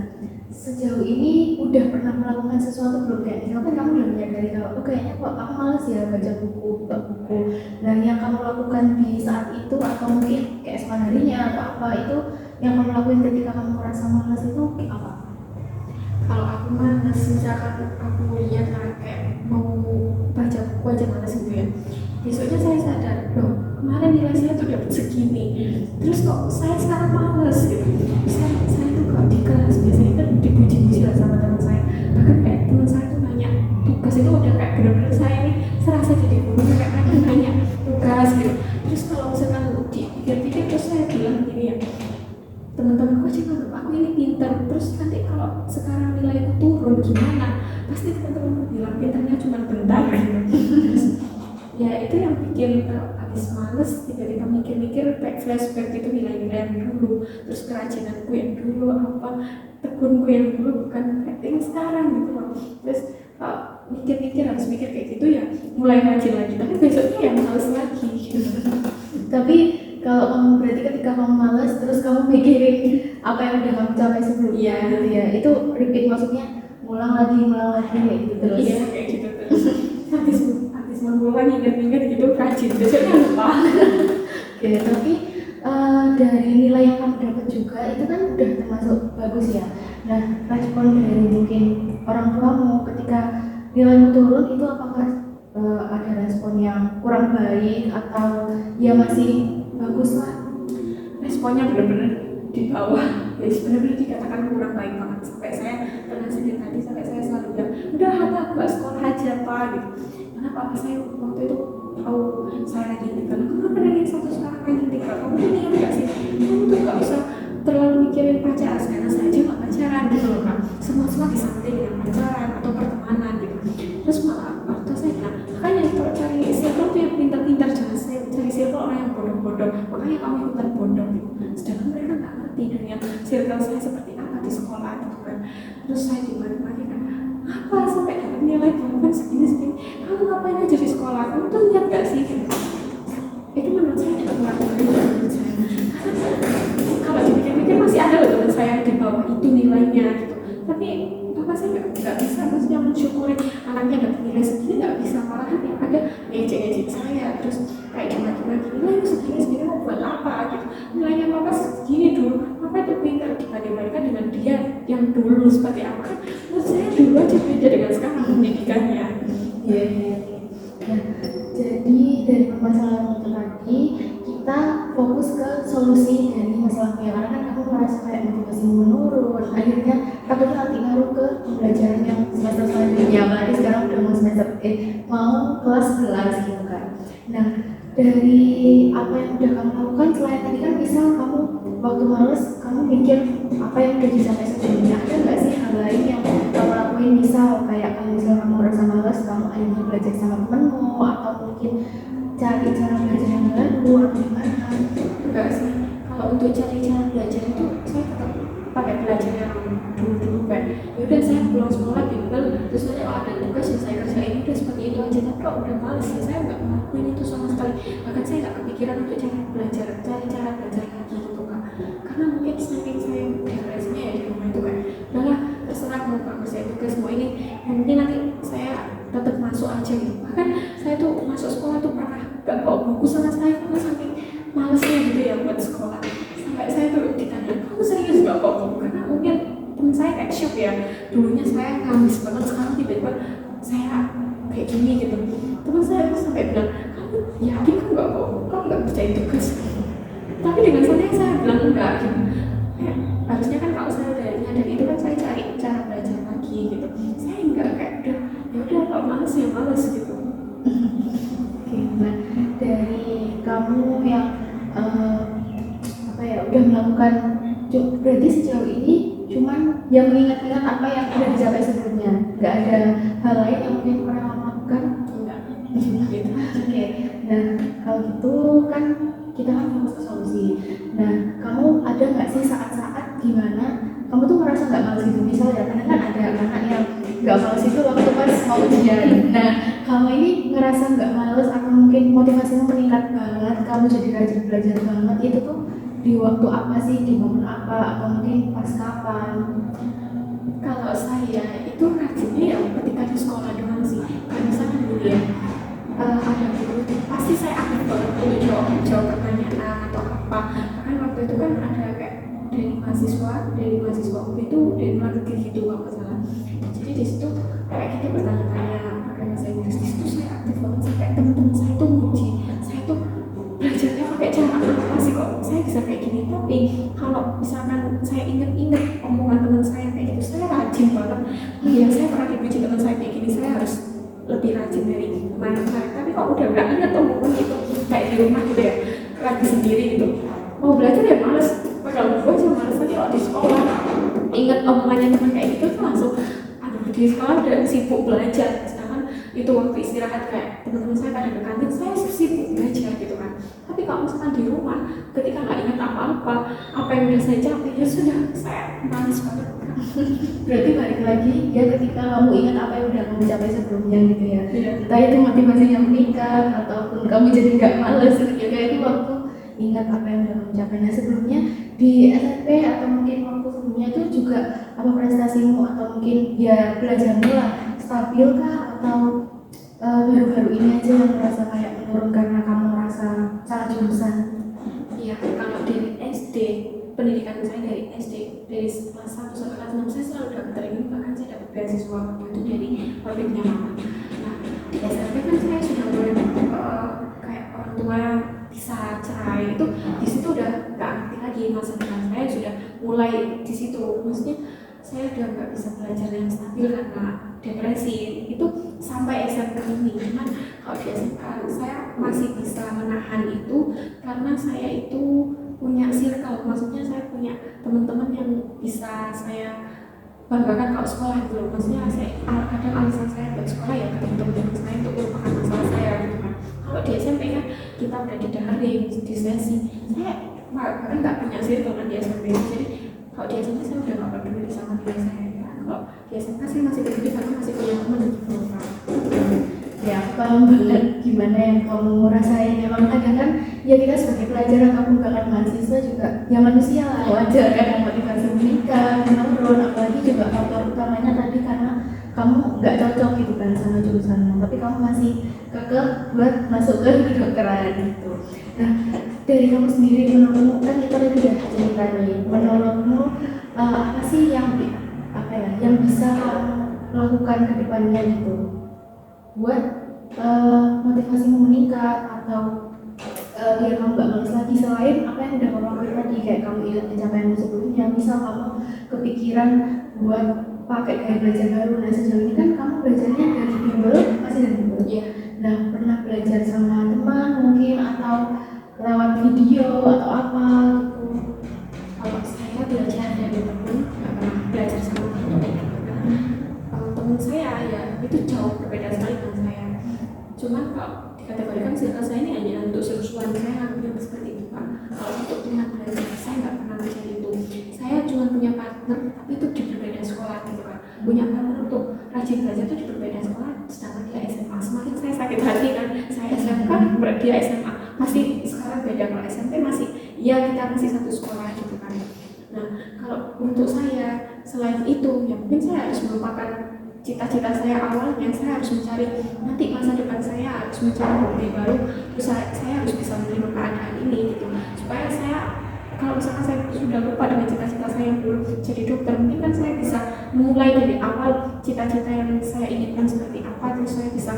sejauh ini udah pernah melakukan sesuatu belum? Kayak misalkan kamu udah menyadari kalau kayaknya kok aku males ya baca buku, buka buku. Nah yang kamu lakukan di saat itu, atau mungkin kayak esok harinya atau apa, itu yang kamu lakuin ketika kamu merasa males itu apa? Kalau aku males, misalkan aku lihat kayak mau baca buku aja males gitu ya, besoknya saya sadar, loh kemarin nilai saya tuh dapat segini, terus kok saya sekarang males gitu. Saya tuh kalau di kelas biasanya kan dipuji-puji lah sama teman saya, bahkan kayak teman saya tuh nanya tugas itu udah kayak bener-bener saya ini serasa jadi guru, kayak mereka nanya tugas gitu. Terus kalau misalkan dipikir-pikir, terus saya bilang gini ya, teman-temanku aja nganggap aku ini pintar, terus nanti kalau sekarang nilaiku turun gimana, pasti teman-temanku bilang pintarnya cuma bentar gitu. Terus ya itu yang bikin habis males tiba-tiba mikir-mikir, back flashback gitu nilai-nilai yang dulu, terus kerajinanku yang dulu, apa tekunku yang dulu, bukan yang sekarang gitu loh. Terus mikir-mikir, harus mikir kayak gitu ya, mulai rajin lagi, tapi besoknya ya males lagi gitu. Tapi kalau kamu berarti ketika kamu malas terus kamu mikirin apa yang udah kamu capai sebelumnya gitu ya, itu repeat, maksudnya ngulang lagi kayak gitu terus. Iya kayak gitu terus. habis mengulang ingat-ingat gitu, rajin, besoknya lupa. Oke, tapi dari nilai yang kamu dapat juga itu kan udah termasuk bagus ya. Nah respon dari mungkin orang tuamu ketika nilaimu turun itu apakah ada respon yang kurang baik atau ya masih bagus lah? Responnya benar-benar di bawah, ya benar-benar dikatakan kurang baik banget, sampai saya pernah sedih tadi, sampai saya selalu bilang udah apa nggak sekolah aja Pak gitu. Karena papa saya waktu itu tahu saya lagi tinggal, kamu pengen satu sekarang lagi tinggal, kamu ini enggak sih, kamu tuh nggak usah terlalu mikirin pacaran, karena saya aja nggak pacaran gitu loh Kak, semua disampaikan dengan pacaran atau pertemanan gitu. Terus malah waktu saya bilang, makanya kalau cari circle tuh yang pintar-pintar, jangan cari circle orang yang bodoh-bodoh, makanya kamu ikutan bodoh gitu. Sedangkan mereka nggak ngerti dunia circle saya seperti apa di sekolah gitu kan. Terus saya dimaki-maki kan, apa sampai dapat nilai bahkan segini-segini, kamu ngapain aja di sekolah, kamu tuh lihat gak sih gitu. Itu menurut saya juga kurang baik menurut saya. Kalau dipikir-pikir masih ada loh teman saya di bawah itu nilainya gitu, tapi bapak saya nggak bisa, maksudnya mensyukuri anaknya dapat nilai segini, nggak bisa, malah yang ada ngejek-ngejek saya, terus kayak gimana nilai segini mau buat apa gitu, nilainya bapak segini dulu, bapak itu pintar dibandingkan dengan dia yang dulu seperti apa kan. Menurut saya dulu aja beda dengan sekarang pendidikannya. Iya. Nah, jadi dari permasalahan itu tadi kita fokus ke solusi dari masalahnya, karena kan kamu merasa kayak motivasi menurun, akhirnya takutnya nanti ngaruh ke pembelajaran yang semester selanjutnya, apalagi sekarang udah mau semester mau kelas 11 gitu kan. Nah dari apa yang udah kamu lakukan selain tadi kan, misal kamu waktu males kamu mikir apa yang udah dicapai sebelumnya, ada nggak sih hal lain yang kamu lakuin? Misal kayak misal kamu merasa males, kamu akhirnya belajar sama temenmu, atau mungkin cari cara belajar yang baru atau gimana? Enggak sih, kalau untuk cari cara belajar itu saya belajar yang dulu kayak yaudah saya pulang sekolah bimbel terus nanti kalau ada tugas yang saya kerjain udah seperti itu aja, tapi kalau udah males ya saya nggak ngelakuin itu sama sekali, bahkan saya nggak kepikiran untuk cari cara belajar lagi gitu kak, karena mungkin saking saya depresinya ya di rumah itu kayak udahlah terserah mau nggak kerjain tugas mau ini yang penting nanti saya tetap masuk aja gitu. Bahkan saya tuh masuk sekolah tuh pernah nggak bawa buku sama sekali karena saking malesnya gitu ya buat sekolah, sampai saya tuh ditanya kamu serius nggak bawa buku, karena mungkin temen saya kayak shock ya, dulunya saya ngamis banget sekarang tiba-tiba saya kayak gini gitu. Terus saya sampai bilang kamu yakin kamu nggak bawa buku, kamu nggak kerjain tugas, tapi dengan saya bilang enggak gitu. Harusnya kan kalau saya udah nyadar itu kan saya cari cara belajar lagi gitu, saya enggak kayak udah ya udah kalau males ya males gitu. Oke, nah dari kamu yang apa ya udah melakukan, berarti sejauh ini cuman yang mengingat-ingat apa yang sudah dicapai sebelumnya, nggak ada hal lain yang mungkin pernah kamu lakukan? Enggak gitu. Oke, nah kalau gitu kan kita kan fokus ke solusi. Nah, kamu ada nggak sih saat-saat gimana kamu tuh merasa nggak males gitu? Misalnya, karena kan ada anak yang nggak males itu waktu pas mau ujian. Nah, kamu ini ngerasa nggak males atau mungkin motivasimu meningkat banget, kamu jadi rajin belajar banget, itu tuh di waktu apa sih, di momen apa, atau mungkin pas kapan? Kalau saya itu rajinnya ya ketika di sekolah doang sih. Kayak misalnya dulu ya, ada guru pasti saya aktif banget untuk jawab pertanyaan atau apa. Bahkan waktu itu kan ada kayak dari mahasiswa itu dari luar negeri gitu kalau nggak salah. Jadi di situ kayak kita bertanya-tanya pakai bahasa Inggris, di situ saya aktif banget sampai teman-teman saya tuh muji saya tuh belajarnya pakai cara apa sih kok saya bisa kayak gini. Tapi kalau misalkan saya inget-inget omongan teman saya kayak gitu, saya rajin banget. Iya, saya pernah dipuji teman saya kayak gini, saya harus lebih rajin dari kemarin. Tapi kalau udah nggak inget omongan gitu kayak di rumah gitu ya, lagi sendiri gitu mau belajar ya males, kalau gue aja males. Nanti kalau di sekolah inget omongannya teman kayak gitu tuh langsung aduh di sekolah udah sibuk belajar, sedangkan itu waktu istirahat kayak teman-teman saya pada ke kantin saya sibuk belajar gitu kan. Tapi kalau misalkan di rumah ketika nggak ingat apa-apa apa yang udah saya capai ya sudah saya males banget. Berarti balik lagi ya ketika kamu ingat apa yang udah kamu capai sebelumnya gitu ya. Iya. Entah itu motivasinya meningkat ataupun kamu jadi nggak males gitu ya, itu waktu ingat apa yang udah kamu capai. Nah, sebelumnya di SMP atau mungkin waktu sebelumnya itu juga apa prestasimu atau mungkin ya belajarmu lah stabil kah, atau baru-baru ini aja yang merasa kayak menurun karena kamu merasa salah jurusan? Iya, kalau dari SD, pendidikan saya dari SD, dari kelas 1 sampai kelas 6 saya selalu dapat terima, bahkan saya dapat beasiswa waktu itu dari pabriknya mama. Nah, di SMP kan saya sudah mulai kayak orang tua bisa cerai, itu di situ udah nggak ngerti lagi masa depan saya, sudah mulai di situ. Maksudnya saya udah nggak bisa belajar yang stabil karena depresi itu sampai SMP ini. Cuman kalau di SMK saya masih bisa menahan itu karena saya itu punya circle, maksudnya saya punya teman-teman yang bisa saya banggakan kalau sekolah gitu loh. Maksudnya saya kadang alasan saya buat sekolah ya ketemu teman-teman saya untuk melupakan masalah saya gitu kan. Kalau di SMP kan kita udah didaring di sesi, saya bahkan nggak punya circle kan di SMP. Jadi kalau di SMP saya udah nggak peduli sama diri saya. Kalau di SMP saya masih peduli karena masih punya teman gitu loh. Ya, aku paham banget gimana yang kamu rasain. Emang kadang kan ya kita sebagai pelajar ataupun bahkan mahasiswa juga ya manusia lah, wajar kadang motivasi meningkat, menurun, apalagi juga faktor utamanya tadi karena kamu nggak cocok gitu kan sama jurusanmu, tapi kamu masih kekeh buat masuk ke kedokteran gitu. Nah, dari kamu sendiri, menurutmu kan kita tadi udah cerita nih, menurutmu apa sih yang bisa kamu lakukan ke depannya gitu buat motivasimu meningkat atau biar kamu gak males lagi, selain apa yang udah kamu lakukan tadi, kayak kamu ingat pencapaianmu sebelumnya, misal kamu kepikiran buat pakai gaya belajar baru. Nah, sejauh ini kan kamu belajarnya dari bimbel, masih dari bimbel? Iya. Nah, pernah belajar sama teman mungkin atau lewat video atau apa gitu? Kalau saya belajar dari teman, nggak pernah belajar sama teman. Teman saya ya itu jauh berbeda sekali dengan saya. Cuman kalau dikategorikan circle saya ini hanya untuk seru-seruan, saya nggak punya seperti itu Pak. Kalau untuk teman belajar saya nggak pernah mencari itu. Saya cuma punya partner rajin belajar tuh di berbeda sekolah, sedangkan dia SMA. Semakin saya sakit hati kan, saya SMK, dia SMA. Pasti sekarang beda. Kalau SMP masih, ya kita masih satu sekolah gitu kan. Nah, kalau untuk saya selain itu, ya mungkin saya harus melupakan cita-cita saya awalnya. Saya harus mencari nanti masa depan, saya harus mencari hobi baru, terus saya harus bisa menerima keadaan ini gitu, supaya saya, kalau misalkan saya sudah lupa dengan cita-cita saya yang dulu jadi dokter, mungkin kan saya bisa mulai dari awal cita-cita yang saya inginkan seperti apa, terus saya bisa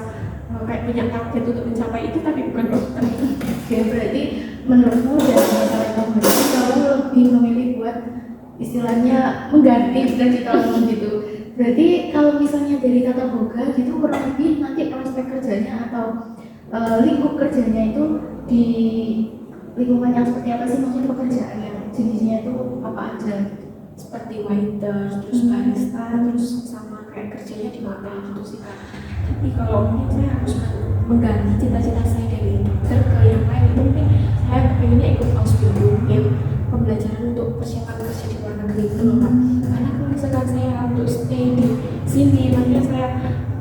kayak punya target untuk mencapai itu, tapi bukan dokter. Oke, berarti menurutmu dari masalah kamu itu kamu lebih memilih buat istilahnya mengganti cita-citamu gitu. Berarti kalau misalnya dari tata boga gitu kurang lebih nanti prospek kerjanya atau lingkup kerjanya itu di lingkungan yang seperti apa sih, maksudnya pekerjaan yang jenisnya itu apa aja? Seperti waiter, terus barista, terus sama kayak kerjanya di hotel gitu sih Kak. Tapi kalau mungkin saya harus mengganti cita-cita saya dari dokter ke yang lain, itu mungkin saya pengennya ikut Ausbildung yang pembelajaran untuk persiapan kerja di luar negeri itu loh Kak. Karena kalau misalkan saya untuk stay di sini, maksudnya saya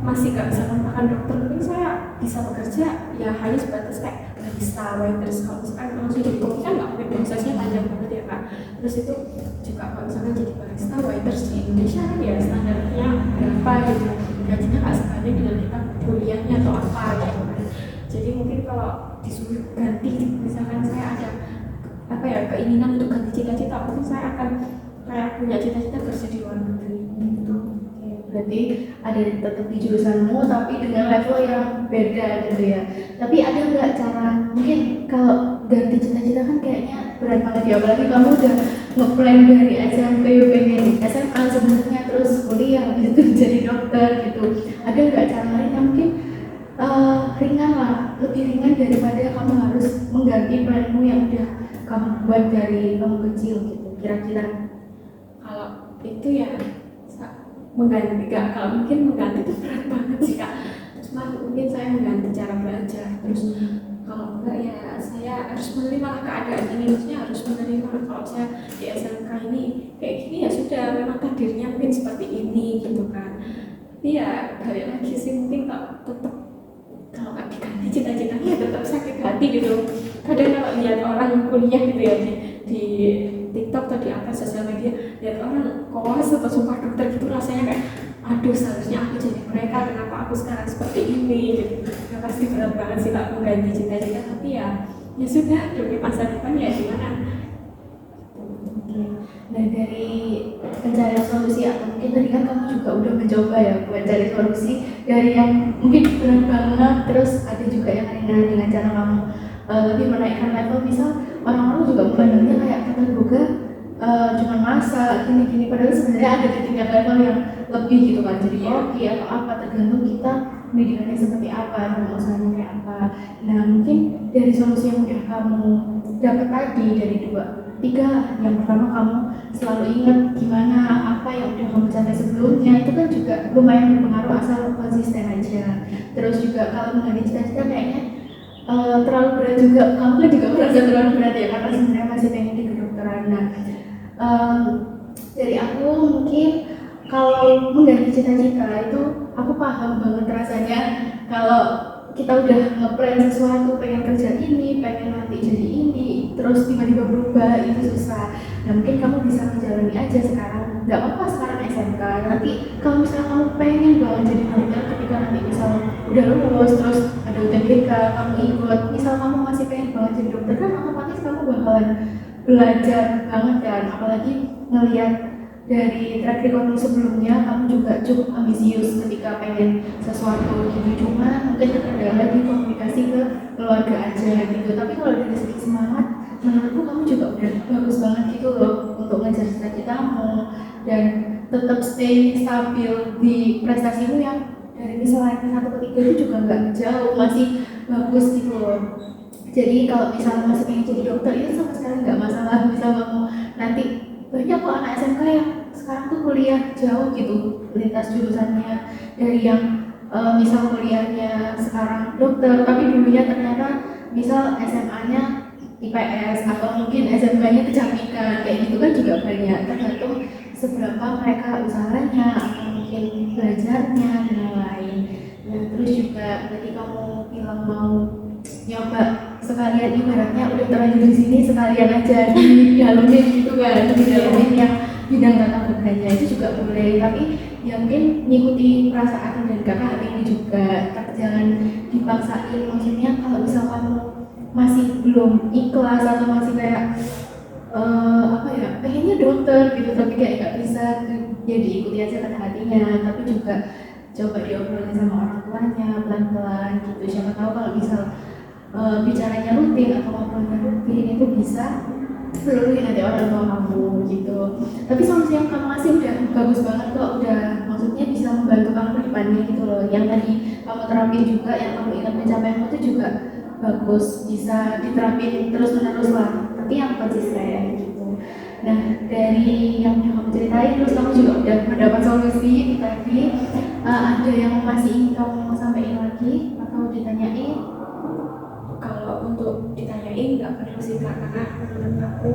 masih gak bisa menggunakan dokter, mungkin saya bisa bekerja ya hanya sebatas kayak barista, waiters. Kalau misalkan langsung jadi koki kan nggak mungkin, prosesnya panjang banget ya Kak. Terus itu juga kalau misalkan jadi barista, waiters di Indonesia kan ya standarnya berapa gitu, gajinya nggak sebanding dengan kita kuliahnya atau apa gitu kan. Jadi mungkin kalau disuruh ganti, misalkan saya ada apa ya keinginan untuk ganti cita-cita, mungkin saya akan kayak punya cita-cita kerja di luar negeri gitu. Berarti ada tetap di jurusanmu tapi dengan level yang beda gitu ya. Tapi ada nggak cara, mungkin kalau ganti cita-cita kan kayaknya berat banget ya, apalagi kamu udah ngeplan dari SMP pengen SMA sebenarnya, terus kuliah habis itu jadi dokter gitu. Ada nggak cara lain yang mungkin ringan lah, lebih ringan daripada kamu harus mengganti planmu yang udah kamu buat dari kamu kecil gitu kira-kira? Kalau itu ya mengganti, enggak, kalau mungkin mengganti itu berat banget sih Kak. Cuma mungkin saya mengganti cara belajar, terus kalau enggak ya saya harus menerima keadaan ini, maksudnya harus menerima kalau saya di SMK ini kayak gini, ya sudah memang takdirnya mungkin seperti ini gitu kan. Tapi ya balik lagi sih, mungkin tetap kalau nggak diganti cita-citanya ya tetap sakit hati gitu. Kadang kalau lihat orang kuliah gitu ya di TikTok atau di apa sosial media, lihat orang koas atau sumpah dokter gitu, rasanya kayak aduh seharusnya aku jadi mereka, kenapa aku sekarang seperti ini gitu. Ya pasti berat banget sih tak mengganti cita-cita, tapi ya sudah demi masa depan ya gimana. Nah dari pencarian solusi, atau mungkin tadi kan kamu juga udah mencoba ya buat cari solusi dari yang mungkin berat banget, terus ada juga yang ringan dengan cara kamu lebih menaikkan level. Misal orang-orang juga memandangnya kayak tata boga cuma masak gini-gini, padahal sebenarnya ada di tingkat level yang lebih gitu kan, jadi koki atau apa, tergantung kita pendidikannya seperti apa, nama usahanya kayak apa. Nah mungkin dari solusi yang udah kamu dapat tadi dari 2, 3, yang pertama kamu selalu ingat gimana apa yang udah kamu capai sebelumnya, itu kan juga lumayan berpengaruh asal konsisten aja. Terus juga kalau mengganti cita-cita kayaknya terlalu berat juga, kamu kan juga merasa terlalu berat ya karena sebenarnya masih pengen di kedokteran. Nah dari aku mungkin kalau mengganti cita-cita itu aku paham banget rasanya kalau kita udah nge-plan sesuatu, pengen kerja ini, pengen nanti jadi ini, terus tiba-tiba berubah, itu susah. Nah mungkin kamu bisa menjalani aja sekarang, nggak apa-apa sekarang SMK, nanti kalau misalnya kamu pengen banget jadi dokter, ketika nanti misal udah lulus, terus ada UTBK, kamu ikut, misal kamu masih pengen banget jadi dokter kan otomatis kamu bakalan belajar banget kan, apalagi ngelihat dari track record sebelumnya kamu juga cukup ambisius ketika pengen sesuatu gitu. Cuma mungkin terkendala di komunikasi ke keluarga aja gitu. Tapi kalau dari segi semangat, menurutku kamu juga udah bagus banget gitu loh untuk ngejar cita-citamu dan tetap stay stabil di prestasimu yang dari misalnya ke 1 ke 3 itu juga nggak jauh, masih bagus gitu loh. Jadi kalau misalnya masih pengen jadi dokter itu sama sekali nggak masalah. Misal kamu nanti banyak kok anak SMK yang sekarang tuh kuliah jauh gitu lintas jurusannya, dari yang misal kuliahnya sekarang dokter tapi dulunya ternyata misal SMA-nya IPS atau mungkin SMK-nya kecantikan, kayak gitu kan juga banyak, tergantung seberapa mereka usahanya atau mungkin belajarnya dan lain-lain. Nah terus juga tadi kamu bilang mau nyoba sekalian, ibaratnya udah terlanjur di sini sekalian aja didalamin gitu kan, didalamin yang bidang tata botanya itu juga boleh, tapi ya mungkin ngikuti perasaan dan kakak ini juga, tapi jangan dipaksain. Maksudnya kalau misal kamu masih belum ikhlas atau masih kayak apa ya, pengennya dokter gitu tapi kayak nggak bisa, ya diikuti aja kata hatinya, tapi juga coba diobrolin sama orang tuanya pelan-pelan gitu. Siapa tahu kalau misal bicaranya rutin atau ngobrolnya rutin itu bisa seluruhin nanti orang tua kamu gitu. Tapi solusi yang kamu kasih udah bagus banget kok, udah maksudnya bisa membantu kamu ke depannya gitu loh. Yang tadi kamu terapin juga, yang kamu ingat pencapaianmu itu juga bagus, bisa diterapin terus-menerus lah, tapi yang konsisten gitu. Nah dari yang udah kamu ceritain, terus kamu juga udah mendapat solusi tadi, ada yang masih ingin kamu sampaikan lagi atau ditanyain? Kalau untuk ditanyain nggak perlu sih Kak, karena menurut aku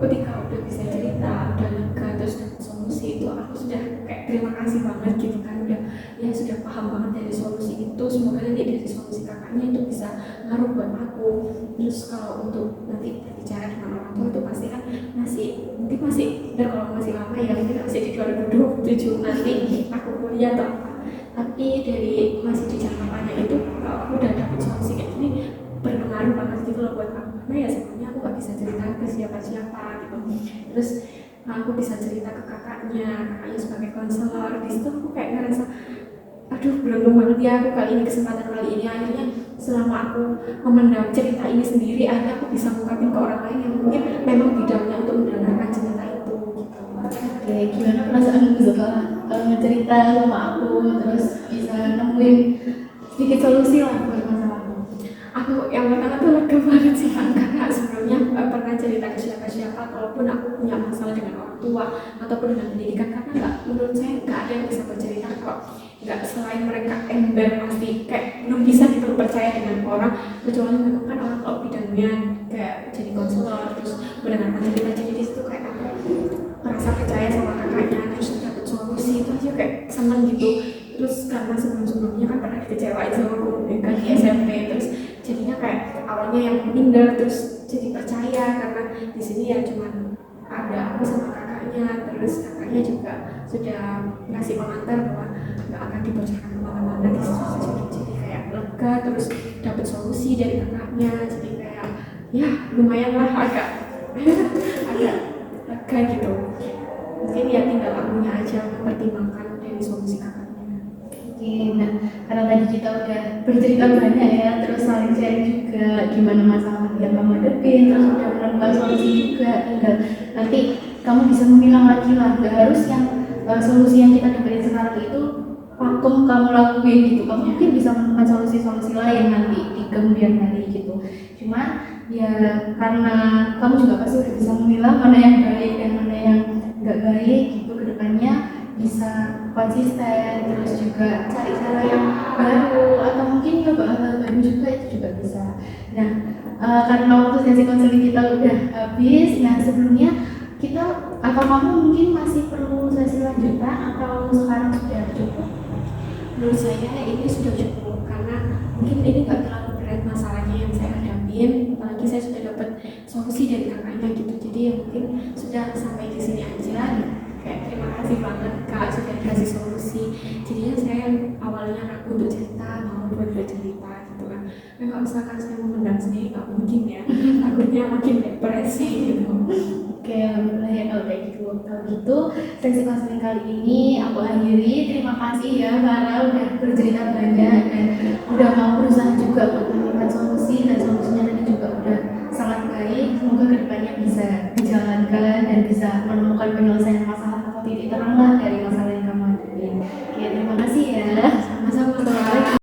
ketika udah bisa cerita, udah lega, terus dapat solusi itu aku sudah kayak terima kasih banget gitu kan, udah ya sudah paham banget dari solusi itu. Semoga nanti dari solusi kakaknya itu bisa ngaruh buat aku. Terus kalau untuk nanti berbicara dengan orang tua itu pasti kan masih dan kalau masih lama ya mungkin masih di 2027 nanti aku kuliah atau apa. Tapi dari masih di jangka panjang itu kalau aku udah dapet solusi kayak gini berpengaruh banget gitu loh buat aku, karena ya sebelumnya aku gak bisa cerita ke siapa-siapa gitu. Terus aku bisa cerita ke kakaknya sebagai konselor. Di situ aku kayak ngerasa aduh beruntung banget ya aku kali ini, kesempatan kali ini akhirnya selama aku memendam cerita ini sendiri, akhirnya aku bisa mengungkapin ke orang lain yang mungkin memang bidangnya untuk mendengarkan cerita itu gitu. Oke, gimana perasaanmu setelah cerita sama aku terus bisa nemuin sedikit solusi lah buat masalahmu? Aku yang pertama tuh lega banget sih Kak, karena sebelumnya pernah cerita ke siapa-siapa kalaupun aku punya masalah dengan orang tua ataupun dengan pendidikan, karena menurut saya nggak ada yang bisa bercerita kok, nggak selain mereka ember pasti kayak belum bisa gitu percaya dengan orang, kecuali memang kan orang kalau bidangnya kayak jadi konselor terus mendengarkan cerita. Jadi di situ kayak aku merasa percaya sama kakaknya, terus dapat solusi itu aja kayak seneng gitu. Terus karena sebelum-sebelumnya kan pernah dikecewain sama guru BK di SMP, terus jadinya kayak awalnya yang minder terus jadi percaya karena di sini ya cuman ada aku sama kakaknya, terus kakaknya juga sudah ngasih pengantar bahwa nggak akan dibocorkan kemana-mana di situ saja. Jadi kayak lega, terus dapat solusi dari kakaknya, jadi kayak ya lumayan lah agak agak lega gitu. Mungkin ya tinggal akunya aja mempertimbangkan dari solusi kakaknya. Oke, nah karena tadi kita udah bercerita banyak ya, terus saling sharing juga gimana masalah yang kamu hadapin, terus udah menemukan solusi juga, tinggal nanti kamu bisa memilah lagi lah, gak harus yang solusi yang kita dapetin sekarang itu vakum kamu lakuin gitu, kamu mungkin bisa menemukan solusi-solusi lain nanti di kemudian hari gitu. Cuman ya karena kamu juga pasti udah bisa memilah mana yang baik dan mana yang gak baik gitu, kedepannya bisa konsisten, terus juga cari cara yang baru atau mungkin nyoba hal baru juga, itu juga bisa. Nah karena waktu sesi konseling kita udah habis, nah sebelumnya kita atau kamu mungkin masih perlu sesi lanjutan atau sekarang sudah cukup? Menurut saya ini sudah cukup, karena mungkin ini nggak terlalu berat masalahnya yang saya hadapin, apalagi saya sudah dapat solusi dari kakaknya gitu. Jadi ya mungkin sudah sampai di sini aja. Kayak terima kasih banget Kak sudah dikasih solusi. Jadinya saya awalnya ragu untuk cerita, mau buat bercerita gitu kan. Kalau misalkan saya memendam sendiri nggak mungkin ya, takutnya makin depresi gitu. Oke, alhamdulillah ya kalau kayak gitu. Kalau gitu, sesi konseling kali ini aku akhiri. Terima kasih ya Farah udah bercerita banyak dan udah mau berusaha juga buat menemukan solusi, dan solusinya tadi juga udah sangat baik. Semoga kedepannya bisa dijalankan dan bisa menemukan penyelesaian